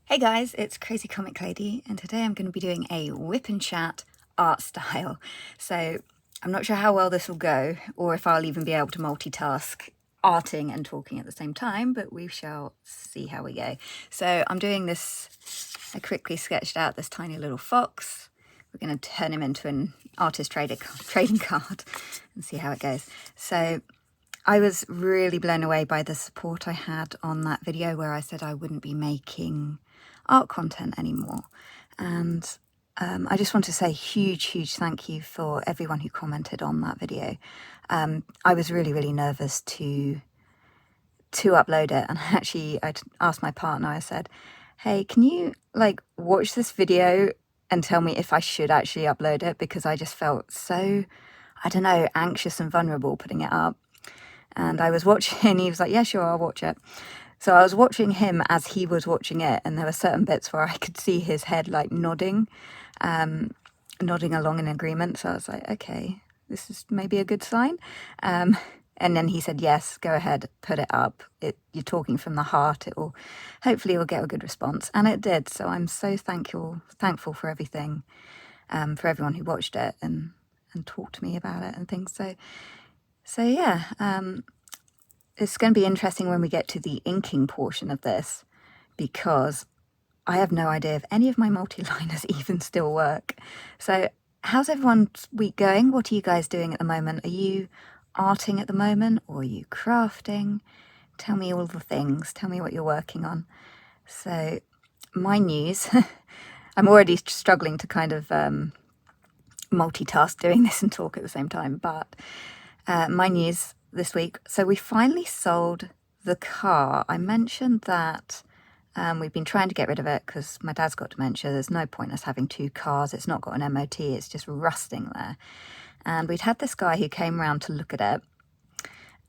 Hey guys, it's Crazy Comic Lady, and today I'm going to be doing a whip and chat art style. So I'm not sure how well this will go, or if I'll even be able to multitask arting and talking at the same time, but we shall see how we go. So I'm doing this, I quickly sketched out this tiny little fox. We're going to turn him into an artist trading card and see how it goes. So I was really blown away by the support I had on that video where I said I wouldn't be making art content anymore. And I just want to say huge thank you for everyone who commented on that video. I was really nervous to upload it, and I asked my partner, I said, hey, can you watch this video and tell me if I should actually upload it, because I just felt so, I don't know, anxious and vulnerable putting it up. And I was watching, he was like, yeah, sure, I'll watch it. So I was watching him as he was watching it, and there were certain bits where I could see his head nodding along in agreement. So I was like, okay, this is maybe a good sign. And then he said, yes, go ahead, put it up. You're talking from the heart. Hopefully it will get a good response. And it did. So I'm so thankful for everything, for everyone who watched it and talked to me about it and things. So yeah, it's going to be interesting when we get to the inking portion of this, because I have no idea if any of my multi-liners even still work. So how's everyone's week going? What are you guys doing at the moment? Are you arting at the moment, or are you crafting? Tell me all the things. Tell me what you're working on. So my news, I'm already struggling to kind of multitask doing this and talk at the same time, but my news this week. So we finally sold the car. I mentioned that we've been trying to get rid of it because my dad's got dementia. There's no point us having two cars. It's not got an MOT. It's just rusting there. And we'd had this guy who came around to look at it,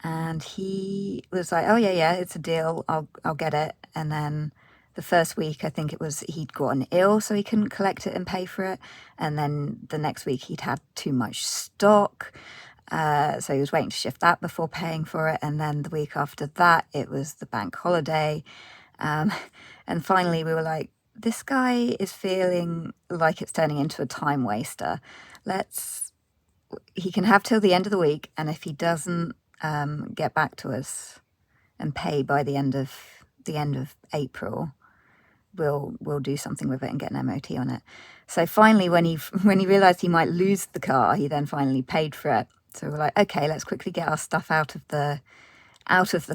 and he was like, oh yeah, it's a deal. I'll get it. And then the first week, I think it was, he'd gotten ill, so he couldn't collect it and pay for it. And then the next week he'd had too much stock. So he was waiting to shift that before paying for it. And then the week after that, it was the bank holiday. And finally we were like, this guy is feeling like it's turning into a time waster. He can have till the end of the week. And if he doesn't get back to us and pay by the end of April, we'll do something with it and get an MOT on it. So finally, when he realized he might lose the car, he then finally paid for it. So we're like, okay, let's quickly get our stuff out of the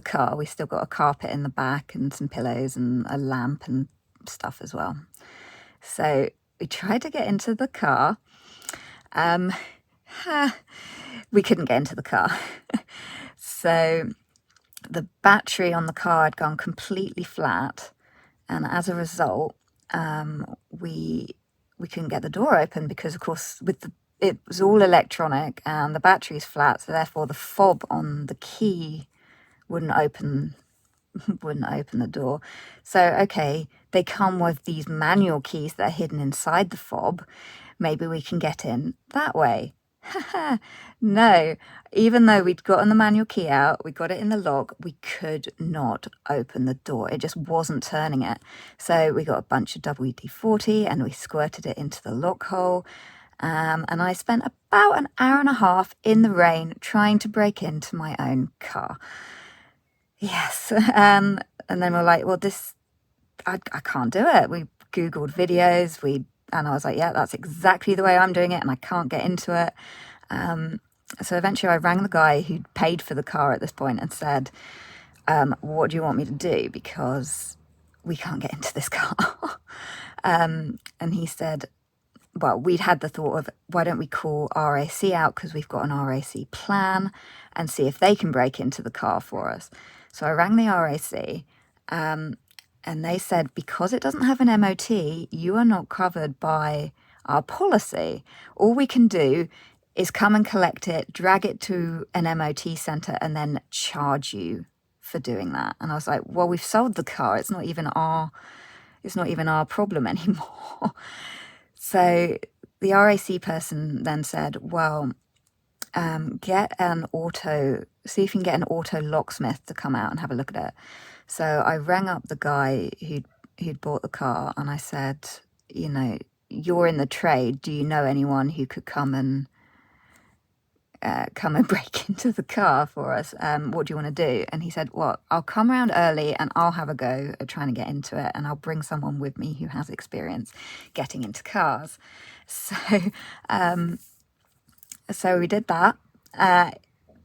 car. We still got a carpet in the back and some pillows and a lamp and stuff as well. So we tried to get into the car. We couldn't get into the car. So the battery on the car had gone completely flat, and as a result, we couldn't get the door open because, of course, it was all electronic and the battery's flat, so therefore the fob on the key wouldn't open the door. So okay, they come with these manual keys that are hidden inside the fob. Maybe we can get in that way. No, even though we'd gotten the manual key out, we got it in the lock, we could not open the door. It just wasn't turning it. So we got a bunch of WD-40 and we squirted it into the lock hole. And I spent about an hour and a half in the rain trying to break into my own car. Yes. And then we're like, well, I can't do it. We Googled videos, and I was like, yeah, that's exactly the way I'm doing it, and I can't get into it. So eventually I rang the guy who'd paid for the car at this point and said, what do you want me to do? Because we can't get into this car. And he said, well, we'd had the thought of, why don't we call RAC out, because we've got an RAC plan, and see if they can break into the car for us. So I rang the RAC, and they said, because it doesn't have an MOT, you are not covered by our policy. All we can do is come and collect it, drag it to an MOT centre, and then charge you for doing that. And I was like, well, we've sold the car. It's not even our problem anymore. So the RAC person then said, well, see if you can get an auto locksmith to come out and have a look at it. So I rang up the guy who'd who'd bought the car, and I said, you know, you're in the trade. Do you know anyone who could come and break into the car for us? What do you want to do? And he said, well, I'll come around early and I'll have a go at trying to get into it, and I'll bring someone with me who has experience getting into cars. So so we did that.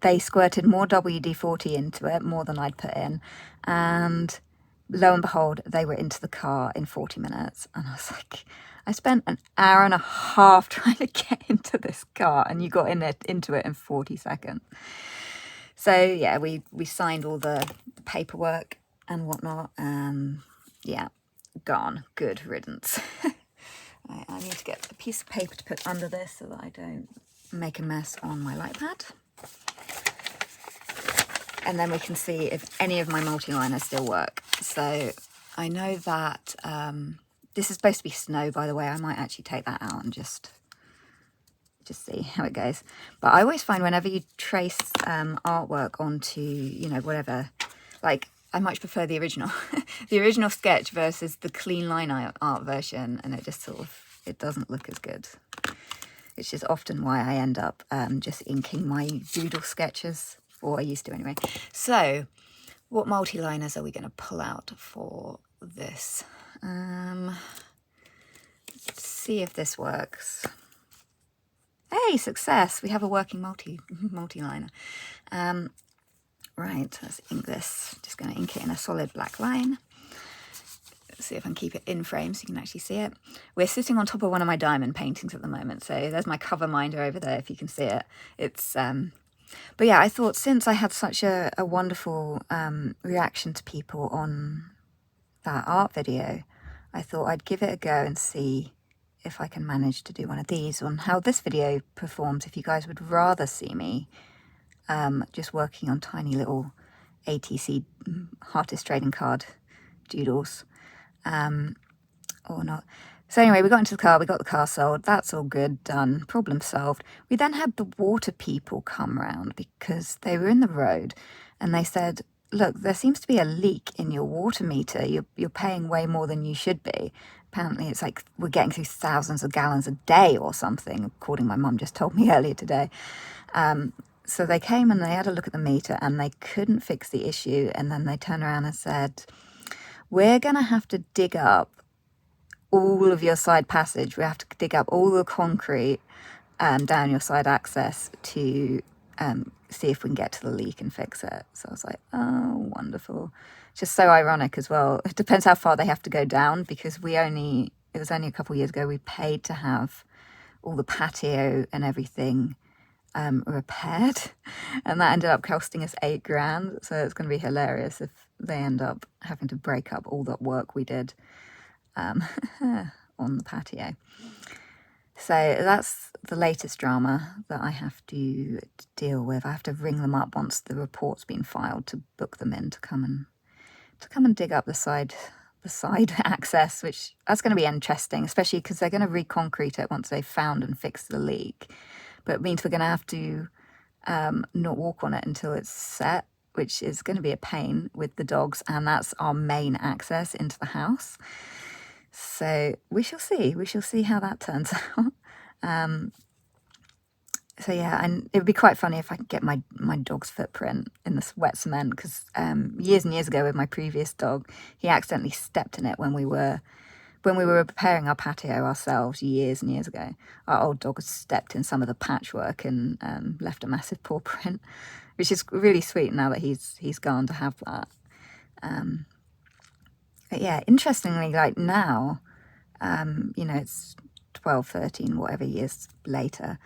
They squirted more WD-40 into it, more than I'd put in, and lo and behold, they were into the car in 40 minutes. And I was like, I spent an hour and a half trying to get into this car, and you got into it in 40 seconds. So yeah, we signed all the paperwork and whatnot, and yeah, gone. Good riddance. I need to get a piece of paper to put under this so that I don't make a mess on my light pad. And then we can see if any of my multi-liners still work. So I know that this is supposed to be snow, by the way. I might actually take that out and just see how it goes. But I always find whenever you trace artwork onto, you know, whatever, like I much prefer the original, the original sketch versus the clean line art version, and it just sort of, it doesn't look as good. Which is often why I end up just inking my doodle sketches, or I used to anyway. So, what multi-liners are we going to pull out for this? Let's see if this works. Hey, success! We have a working multi-liner. Right, let's ink this. Just going to ink it in a solid black line. Let's see if I can keep it in frame so you can actually see it. We're sitting on top of one of my diamond paintings at the moment, so there's my cover minder over there if you can see it. It's but yeah, I thought since I had such a wonderful reaction to people on that art video, I thought I'd give it a go and see if I can manage to do one of these, on how this video performs if you guys would rather see me just working on tiny little ATC artist trading card doodles or not. So anyway, we got into the car, we got the car sold, that's all good, done, problem solved. We then had the water people come round because they were in the road and they said, look, there seems to be a leak in your water meter. You're paying way more than you should be. Apparently it's like we're getting through thousands of gallons a day or something, according my mum just told me earlier today. So they came and they had a look at the meter and they couldn't fix the issue. And then they turned around and said, we're going to have to dig up all of your side passage. We have to dig up all the concrete down your side access to see if we can get to the leak and fix it. So I was like, oh, wonderful. Just so ironic as well. It depends how far they have to go down, because it was only a couple of years ago we paid to have all the patio and everything repaired, and that ended up costing us $8,000. So it's going to be hilarious if they end up having to break up all that work we did on the patio. So that's the latest drama that I have to deal with. I have to ring them up once the report's been filed to book them in to come and dig up the side access, which that's going to be interesting, especially because they're going to reconcrete it once they've found and fixed the leak. But it means we're going to have to not walk on it until it's set, which is going to be a pain with the dogs, and that's our main access into the house. So we shall see. We shall see how that turns out. So yeah, and it would be quite funny if I could get my dog's footprint in this wet cement, because years and years ago with my previous dog, he accidentally stepped in it when we were preparing our patio ourselves years and years ago. Our old dog stepped in some of the patchwork and left a massive paw print, which is really sweet now that he's gone to have that. But yeah, interestingly, like now, it's 12, 13, whatever years later.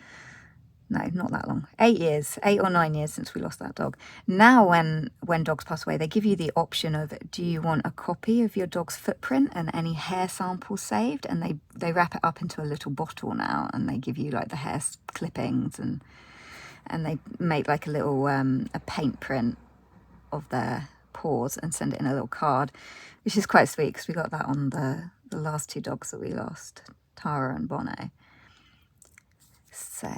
No, not that long. 8 or 9 years since we lost that dog. Now when dogs pass away, they give you the option of, do you want a copy of your dog's footprint and any hair samples saved? And they wrap it up into a little bottle now, and they give you like the hair clippings and they make like a little a paint print of their paws and send it in a little card, which is quite sweet because we got that on the last 2 dogs that we lost, Tara and Bono. So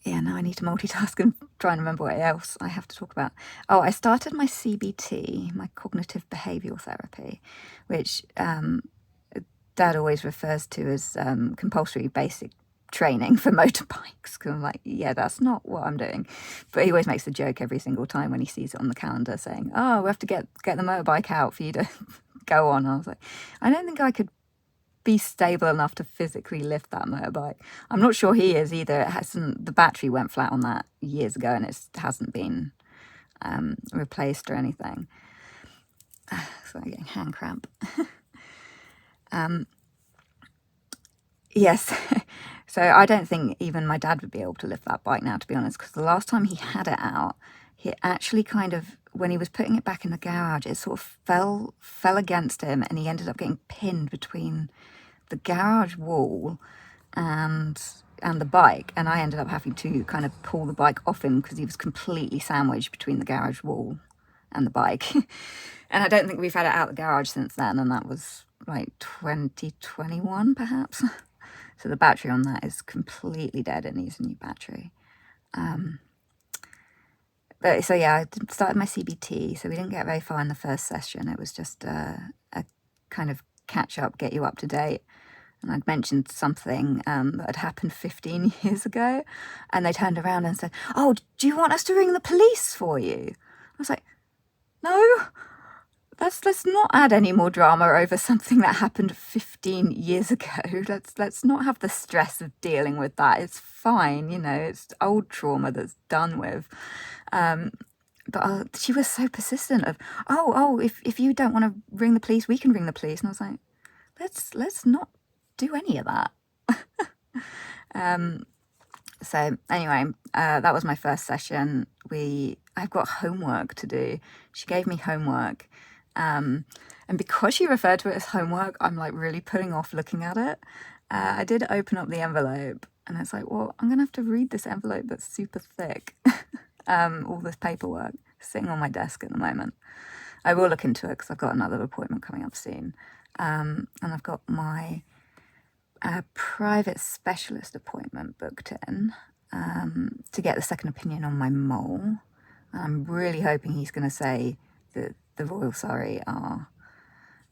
yeah, now I need to multitask and try and remember what else I have to talk about. Oh, I started my CBT, my cognitive behavioural therapy, which Dad always refers to as compulsory basic training for motorbikes. Because I'm like, yeah, that's not what I'm doing. But he always makes the joke every single time when he sees it on the calendar saying, oh, we have to get the motorbike out for you to go on. I was like, I don't think I could be stable enough to physically lift that motorbike. I'm not sure he is either. It hasn't. The battery went flat on that years ago, and it hasn't been replaced or anything. So I'm getting hand cramp. Yes. So I don't think even my dad would be able to lift that bike now, to be honest, because the last time he had it out, he actually kind of, when he was putting it back in the garage, it sort of fell against him, and he ended up getting pinned between the garage wall and the bike, and I ended up having to kind of pull the bike off him because he was completely sandwiched between the garage wall and the bike. And I don't think we've had it out the garage since then, and that was like 2021 perhaps. So the battery on that is completely dead. It needs a new battery. But so yeah, I started my CBT, so we didn't get very far in the first session. It was just a kind of catch up, get you up to date. And I'd mentioned something that had happened 15 years ago, and they turned around and said, oh, do you want us to ring the police for you? I was like, no, let's not add any more drama over something that happened 15 years ago. Let's not have the stress of dealing with that. It's fine, you know, it's old trauma that's done with. But she was so persistent of, if you don't want to ring the police, we can ring the police. And I was like, let's not do any of that. So anyway, that was my first session. I've got homework to do. She gave me homework. And because she referred to it as homework, I'm like really putting off looking at it. I did open up the envelope, and it's like, well, I'm going to have to read this envelope that's super thick. All this paperwork sitting on my desk at the moment. I will look into it because I've got another appointment coming up soon. And I've got my private specialist appointment booked in to get the second opinion on my mole. I'm really hoping he's going to say that the Royal Surrey are,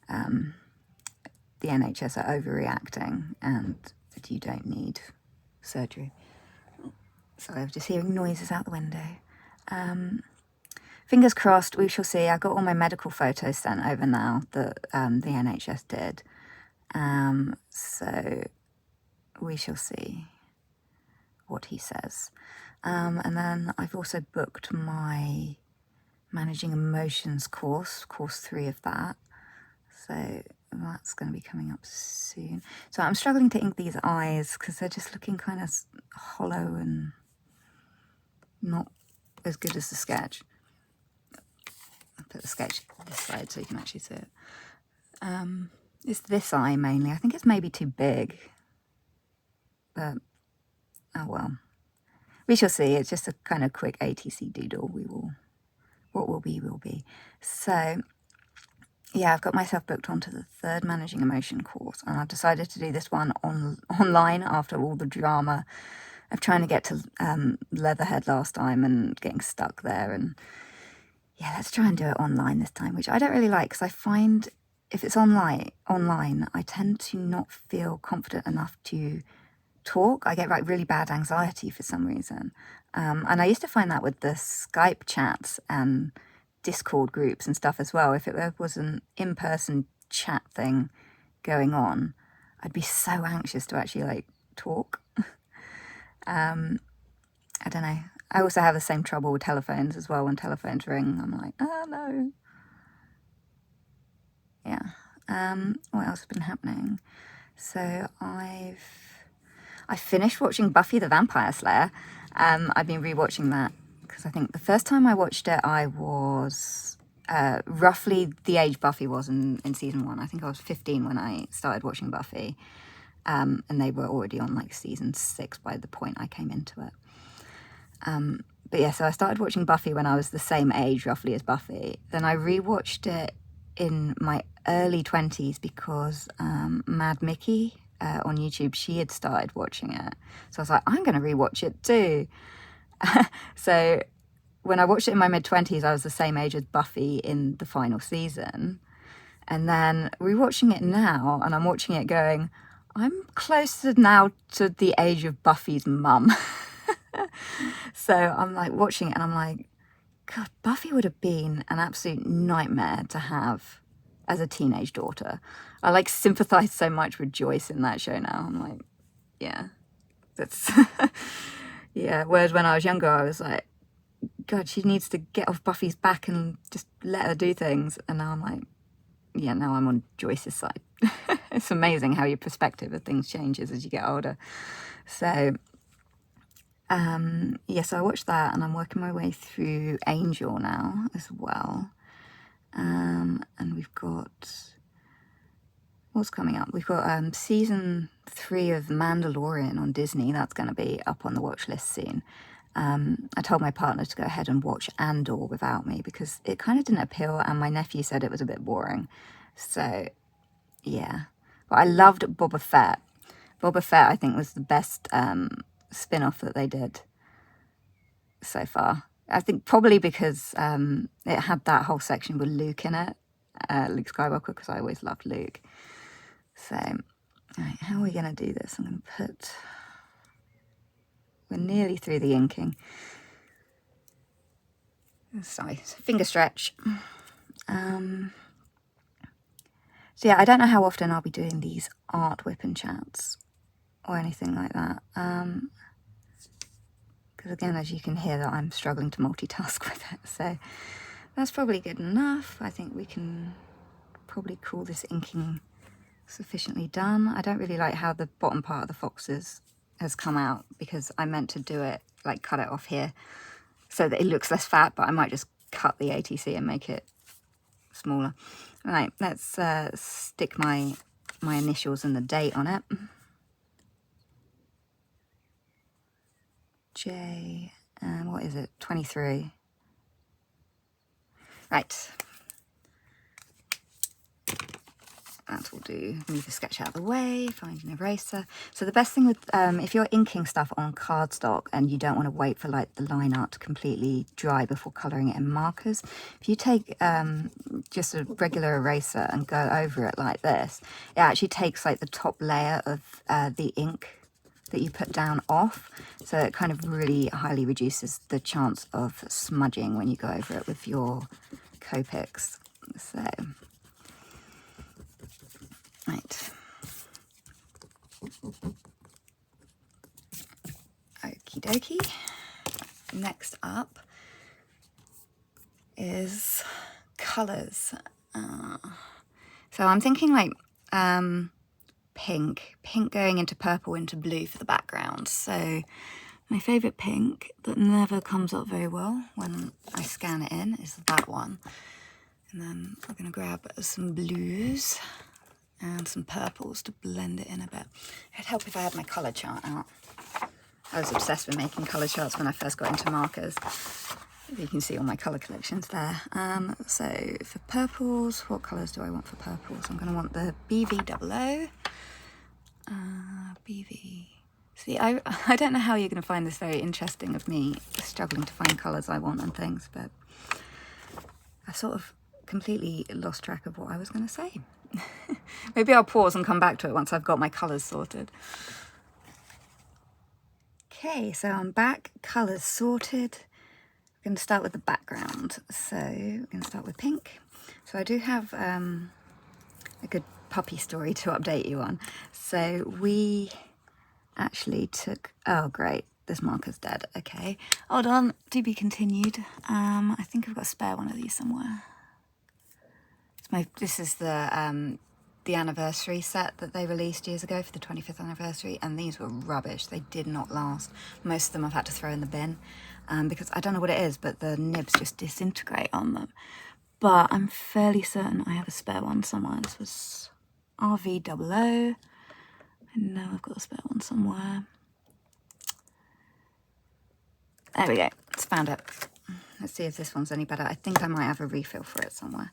the NHS are overreacting and that you don't need surgery. Sorry, I was just hearing noises out the window. Fingers crossed, we shall see. I got all my medical photos sent over now that the NHS did. So we shall see what he says. And then I've also booked my Managing Emotions course 3 of that. So that's going to be coming up soon. So I'm struggling to ink these eyes because they're just looking kind of hollow and not as good as the sketch. I'll put the sketch this side so you can actually see it. It's this eye mainly. I think it's maybe too big. But, oh well. We shall see. It's just a kind of quick ATC doodle. What will be, will be. So, yeah, I've got myself booked onto the 3rd Managing Emotion course, and I've decided to do this one online after all the drama of trying to get to Leatherhead last time and getting stuck there. And yeah, let's try and do it online this time, which I don't really like because I find if it's online, I tend to not feel confident enough to talk. I get like really bad anxiety for some reason. And I used to find that with the Skype chats and Discord groups and stuff as well. If it was an in-person chat thing going on, I'd be so anxious to actually like talk. I don't know. I also have the same trouble with telephones as well. When telephones ring, I'm like, oh no. Yeah. What else has been happening? So I finished watching Buffy the Vampire Slayer. I've been rewatching that because I think the first time I watched it, I was roughly the age Buffy was in season 1. I think I was 15 when I started watching Buffy. And they were already on like season 6 by the point I came into it. But yeah, so I started watching Buffy when I was the same age roughly as Buffy. Then I rewatched it in my early 20s because Mad Mickey on YouTube, she had started watching it. So I was like, I'm going to rewatch it too. So when I watched it in my mid-20s, I was the same age as Buffy in the final season. And then rewatching it now, and I'm watching it going, I'm closer now to the age of Buffy's mum. So I'm like watching it and I'm like, God, Buffy would have been an absolute nightmare to have as a teenage daughter. I like sympathize so much with Joyce in that show now. I'm like, yeah, that's, yeah. Whereas when I was younger, I was like, God, she needs to get off Buffy's back and just let her do things. And now I'm like, yeah, now I'm on Joyce's side. It's amazing how your perspective of things changes as you get older. So, yeah, so I watched that and I'm working my way through Angel now as well. And we've got, what's coming up? We've got season 3 of Mandalorian on Disney. That's going to be up on the watch list soon. I told my partner to go ahead and watch Andor without me because it kind of didn't appeal and my nephew said it was a bit boring. So, yeah. But I loved Boba Fett. Boba Fett, I think, was the best spin-off that they did so far. I think probably because it had that whole section with Luke in it, Luke Skywalker, because I always loved Luke. So, right, how are we going to do this? I'm going to put... We're nearly through the inking. Sorry, finger stretch. So yeah, I don't know how often I'll be doing these art whip and chats or anything like that. Because again, as you can hear, that I'm struggling to multitask with it. So that's probably good enough. I think we can probably call this inking sufficiently done. I don't really like how the bottom part of the foxes has come out because I meant to do it, like cut it off here so that it looks less fat, but I might just cut the ATC and make it smaller. Right, let's stick my initials and the date on it. J, and what is it, 23. Right. That will do. Move the sketch out of the way, find an eraser. So the best thing with, if you're inking stuff on cardstock and you don't want to wait for like the line art to completely dry before colouring it in markers, if you take just a regular eraser and go over it like this, it actually takes like the top layer of the ink that you put down off. So it kind of really highly reduces the chance of smudging when you go over it with your Copics. So... Right. Okie dokie. Next up is colours. So I'm thinking like pink going into purple into blue for the background. So my favourite pink that never comes up very well when I scan it in is that one. And then we're going to grab some blues and some purples to blend it in a bit. It'd help if I had my colour chart out. I was obsessed with making colour charts when I first got into markers. You can see all my colour collections there. So for purples, what colours do I want for purples? I'm going to want the BV00. BV. See, I don't know how you're going to find this very interesting of me struggling to find colours I want and things, but I sort of completely lost track of what I was going to say. Maybe I'll pause and come back to it once I've got my colours sorted. Okay, so I'm back, colours sorted. We're going to start with the background. So we're going to start with pink. So I do have a good puppy story to update you on. So we actually took, oh great, this marker's dead. Okay, hold on, to be continued. I think I've got a spare one of these somewhere. This is the anniversary set that they released years ago for the 25th anniversary, and these were rubbish. They did not last. Most of them I've had to throw in the bin because I don't know what it is, but the nibs just disintegrate on them. But I'm fairly certain I have a spare one somewhere. This was RV00. I know I've got a spare one somewhere. There we go. It's found it. Let's see if this one's any better. I think I might have a refill for it somewhere.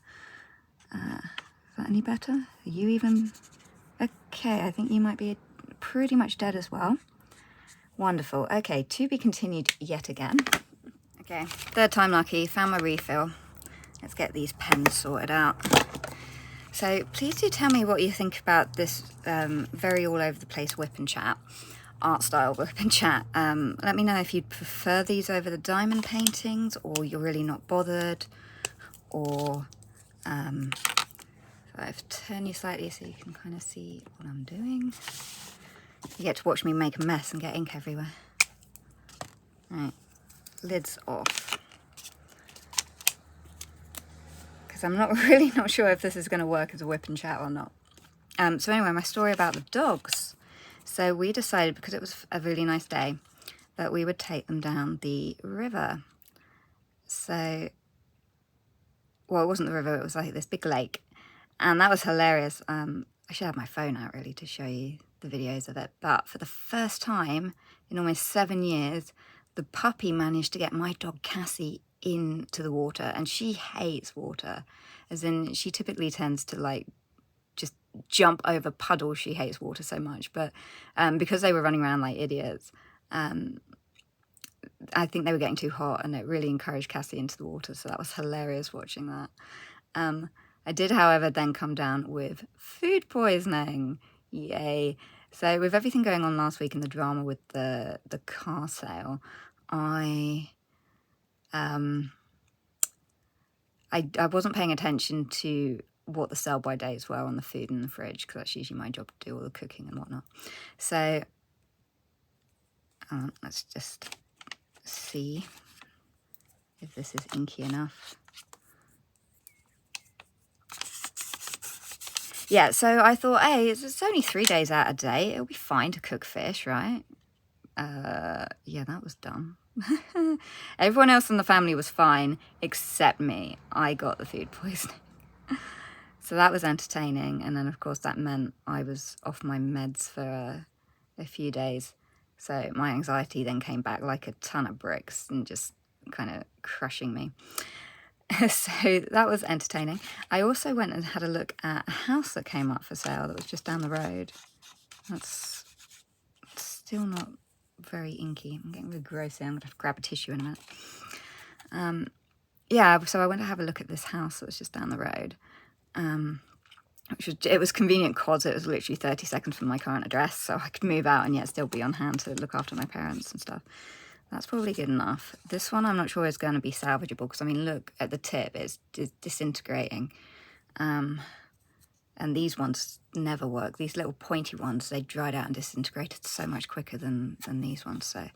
Is that any better? Are you even Okay, I think you might be pretty much dead as well. Wonderful. Okay, to be continued yet again. Okay, third time lucky, found my refill. Let's get these pens sorted out. So please do tell me what you think about this very all over the place whip and chat, art style whip and chat. Let me know if you'd prefer these over the diamond paintings, or you're really not bothered, or so I've turned you slightly so you can kind of see what I'm doing. You get to watch me make a mess and get ink everywhere. Right, lids off. Because I'm really not sure if this is going to work as a whip and chat or not. So anyway, my story about the dogs. So we decided, because it was a really nice day, that we would take them down the river. So, well, it wasn't the river, it was like this big lake. And that was hilarious. I should have my phone out really to show you the videos of it. But for the first time in almost 7 years, the puppy managed to get my dog Cassie into the water, and she hates water, as in she typically tends to like just jump over puddles. She hates water so much, but because they were running around like idiots, I think they were getting too hot, and it really encouraged Cassie into the water, so that was hilarious watching that. I did, however, then come down with food poisoning. Yay. So with everything going on last week and the drama with the car sale, I wasn't paying attention to what the sell-by dates were on the food in the fridge, because that's usually my job to do all the cooking and whatnot. So let's just see if this is inky enough. Yeah, so I thought, hey, it's only 3 days out a day. It'll be fine to cook fish, right? Yeah, that was dumb. Everyone else in the family was fine, except me. I got the food poisoning. So that was entertaining. And then, of course, that meant I was off my meds for a few days. So my anxiety then came back like a ton of bricks and just kind of crushing me. So that was entertaining. I also went and had a look at a house that came up for sale that was just down the road. That's still not very inky. I'm getting really gross here. I'm going to have to grab a tissue in a minute. Yeah, so I went to have a look at this house that was just down the road. It was convenient because it was literally 30 seconds from my current address, so I could move out and yet still be on hand to look after my parents and stuff. That's probably good enough. This one I'm not sure is going to be salvageable, because I mean, look at the tip, it's disintegrating. And these ones never work. These little pointy ones, they dried out and disintegrated so much quicker than these ones. So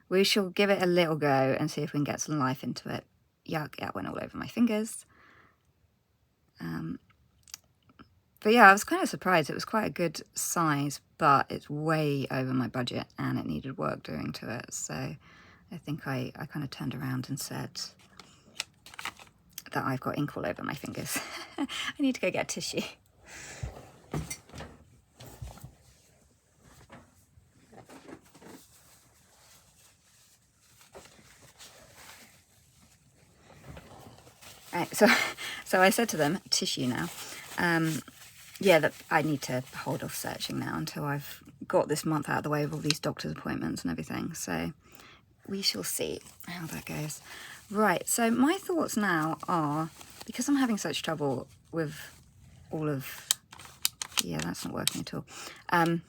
we shall give it a little go and see if we can get some life into it. Yuck, yeah, it went all over my fingers. But yeah, I was kind of surprised. It was quite a good size, but it's way over my budget and it needed work doing to it. So I think I kind of turned around and said that I've got ink all over my fingers. I need to go get tissue. Right, so I said to them, tissue now. Yeah, that I need to hold off searching now until I've got this month out of the way of all these doctor's appointments and everything. So we shall see how that goes. Right, so my thoughts now are, because I'm having such trouble with all of... Yeah, that's not working at all. I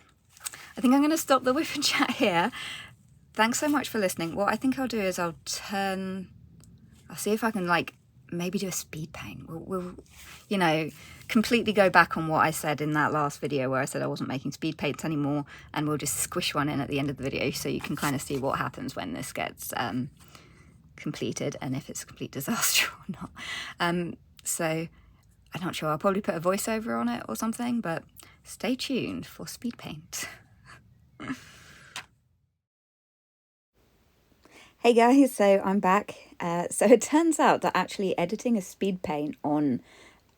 think I'm going to stop the whip and chat here. Thanks so much for listening. What I think I'll do is I'll see if I can, like, maybe do a speed paint. We'll you know, completely go back on what I said in that last video where I said I wasn't making speed paints anymore, and we'll just squish one in at the end of the video so you can kind of see what happens when this gets completed, and if it's a complete disaster or not. So I'm not sure. I'll probably put a voiceover on it or something, but stay tuned for speed paint. Hey guys, so I'm back. So it turns out that actually editing a speed paint on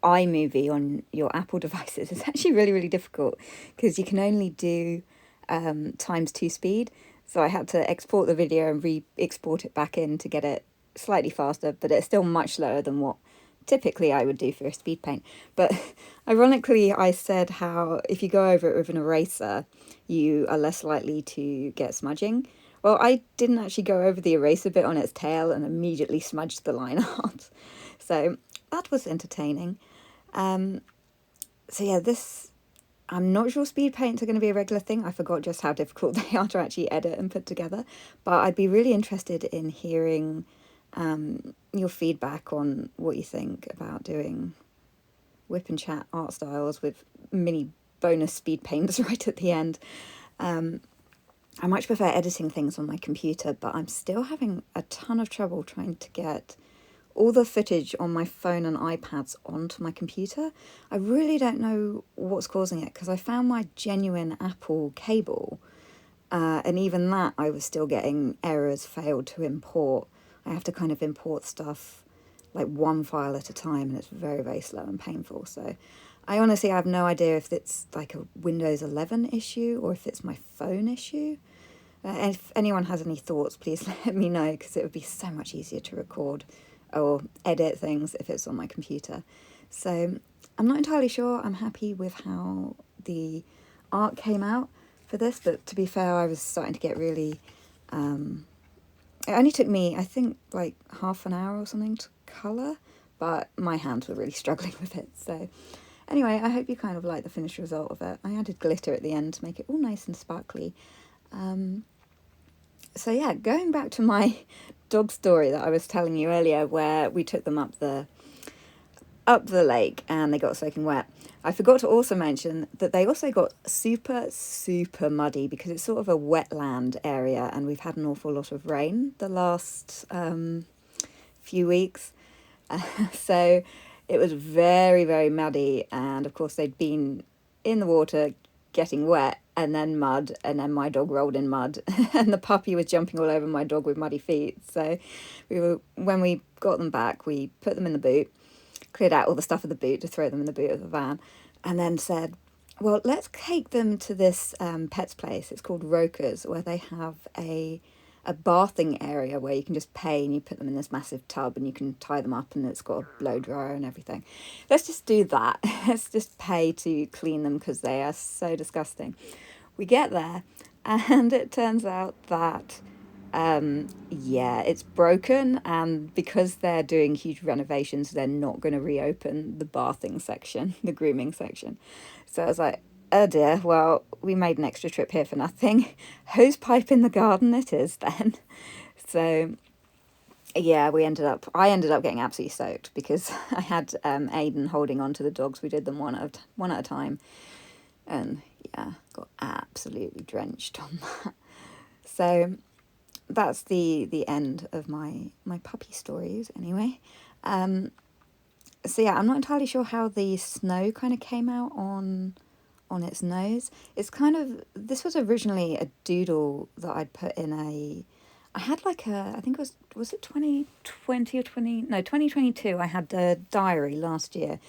iMovie on your Apple devices is actually really, really difficult, because you can only do ×2 speed. So I had to export the video and re-export it back in to get it slightly faster, but it's still much slower than what typically I would do for a speed paint. But ironically, I said how if you go over it with an eraser, you are less likely to get smudging. Well, I didn't actually go over the eraser bit on its tail and immediately smudged the line art. So that was entertaining. So yeah, I'm not sure speed paints are going to be a regular thing. I forgot just how difficult they are to actually edit and put together. But I'd be really interested in hearing your feedback on what you think about doing whip and chat art styles with mini bonus speed paints right at the end. I much prefer editing things on my computer, but I'm still having a ton of trouble trying to get all the footage on my phone and iPads onto my computer. I really don't know what's causing it, because I found my genuine Apple cable, and even that I was still getting errors, failed to import. I have to kind of import stuff like one file at a time, and it's very, very slow and painful. So I honestly have no idea if it's like a Windows 11 issue or if it's my phone issue. If anyone has any thoughts, please let me know, because it would be so much easier to record or edit things if it's on my computer. So I'm not entirely sure. I'm happy with how the art came out for this, but to be fair, I was starting to get really... it only took me, I think, like half an hour or something to colour, but my hands were really struggling with it. So anyway, I hope you kind of like the finished result of it. I added glitter at the end to make it all nice and sparkly. So yeah, going back to my dog story that I was telling you earlier, where we took them up the lake and they got soaking wet. I forgot to also mention that they also got super, super muddy, because it's sort of a wetland area and we've had an awful lot of rain the last few weeks. So it was very, very muddy, and of course they'd been in the water getting wet, and then mud, and then my dog rolled in mud and the puppy was jumping all over my dog with muddy feet. So when we got them back, we put them in the boot, cleared out all the stuff of the boot to throw them in the boot of the van, and then said, well, let's take them to this pet's place. It's called Roker's, where they have a bathing area where you can just pay and you put them in this massive tub and you can tie them up, and it's got a blow dryer and everything. Let's just do that. Let's just pay to clean them, because they are so disgusting. We get there and it turns out that it's broken, and because they're doing huge renovations, they're not going to reopen the bathing section, the grooming section. So I was like, oh dear, well, we made an extra trip here for nothing. Hose pipe in the garden it is then. So yeah, I ended up getting absolutely soaked, because I had Aiden holding on to the dogs. We did them one at a time, and yeah, got absolutely drenched on that. So that's the end of my puppy stories anyway. So yeah, I'm not entirely sure how the snow kind of came out on its nose. It's kind of, this was originally a doodle that I'd put in I had like I think it was it 2020 or 2022, I had a diary last year,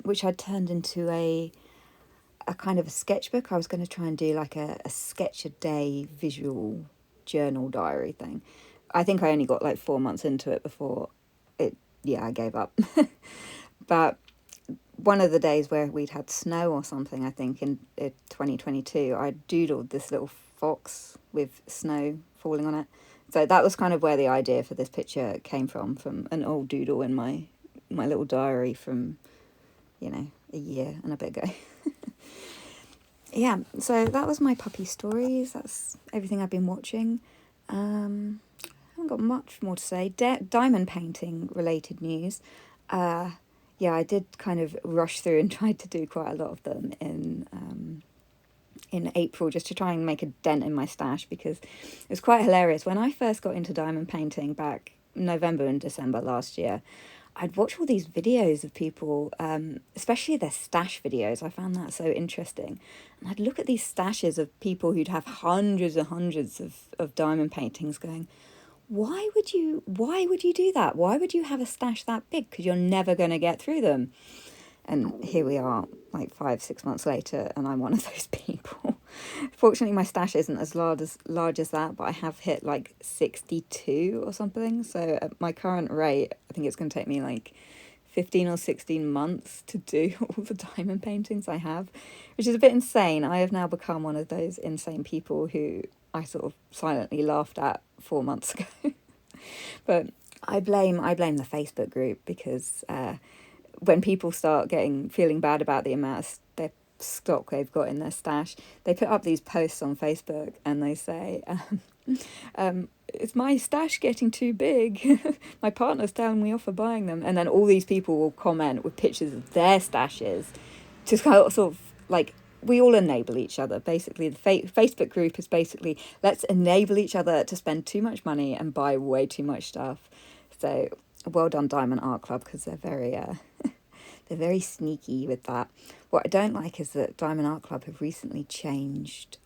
which I'd turned into a kind of a sketchbook. I was going to try and do like a sketch a day visual journal diary thing. I think I only got like 4 months into it before I gave up. But one of the days where we'd had snow or something, I think in 2022, I doodled this little fox with snow falling on it. So that was kind of where the idea for this picture came from an old doodle in my little diary from, a year and a bit ago. Yeah, so that was my puppy stories. That's everything I've been watching. I haven't got much more to say. Diamond painting related news. I did kind of rush through and tried to do quite a lot of them in April, just to try and make a dent in my stash, because it was quite hilarious. When I first got into diamond painting back November and December last year, I'd watch all these videos of people, especially their stash videos. I found that so interesting. And I'd look at these stashes of people who'd have hundreds and hundreds of diamond paintings, going, why would you do that? Why would you have a stash that big? Because you're never going to get through them. And here we are, like 5-6 months later, and I'm one of those people. Fortunately, my stash isn't as large as that, but I have hit like 62 or something. So at my current rate, I think it's going to take me like 15 or 16 months to do all the diamond paintings I have, which is a bit insane. I have now become one of those insane people who I sort of silently laughed at 4 months ago. But I blame the Facebook group, because when people start feeling bad about the amount of their stock they've got in their stash, they put up these posts on Facebook and they say, is my stash getting too big? My partner's telling me off for buying them. And then all these people will comment with pictures of their stashes to sort of like, we all enable each other. Basically, the Facebook group is basically, let's enable each other to spend too much money and buy way too much stuff. So well done, Diamond Art Club, because they're very sneaky with that. What I don't like is that Diamond Art Club have recently changed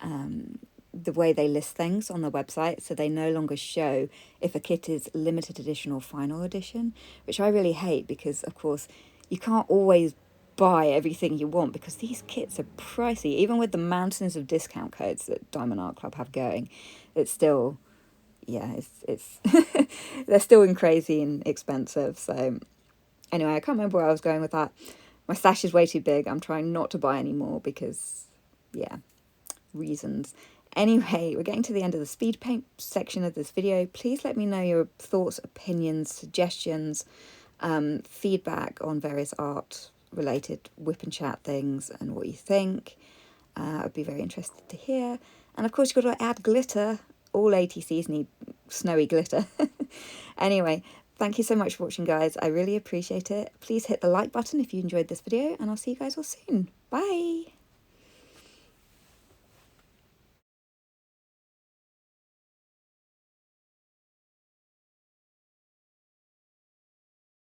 the way they list things on the website, so they no longer show if a kit is limited edition or final edition, which I really hate, because of course you can't always buy everything you want, because these kits are pricey. Even with the mountains of discount codes that Diamond Art Club have going, it's still, yeah, it's they're still crazy and expensive. So anyway, I can't remember where I was going with that. My stash is way too big. I'm trying not to buy any more because, yeah, reasons. Anyway, we're getting to the end of the speed paint section of this video. Please let me know your thoughts, opinions, suggestions, feedback on various art related WIP and chat things and what you think. I'd be very interested to hear. And of course, you've got to add glitter. All ATCs need snowy glitter. Anyway, thank you so much for watching, guys. I really appreciate it. Please hit the like button if you enjoyed this video, and I'll see you guys all soon. Bye!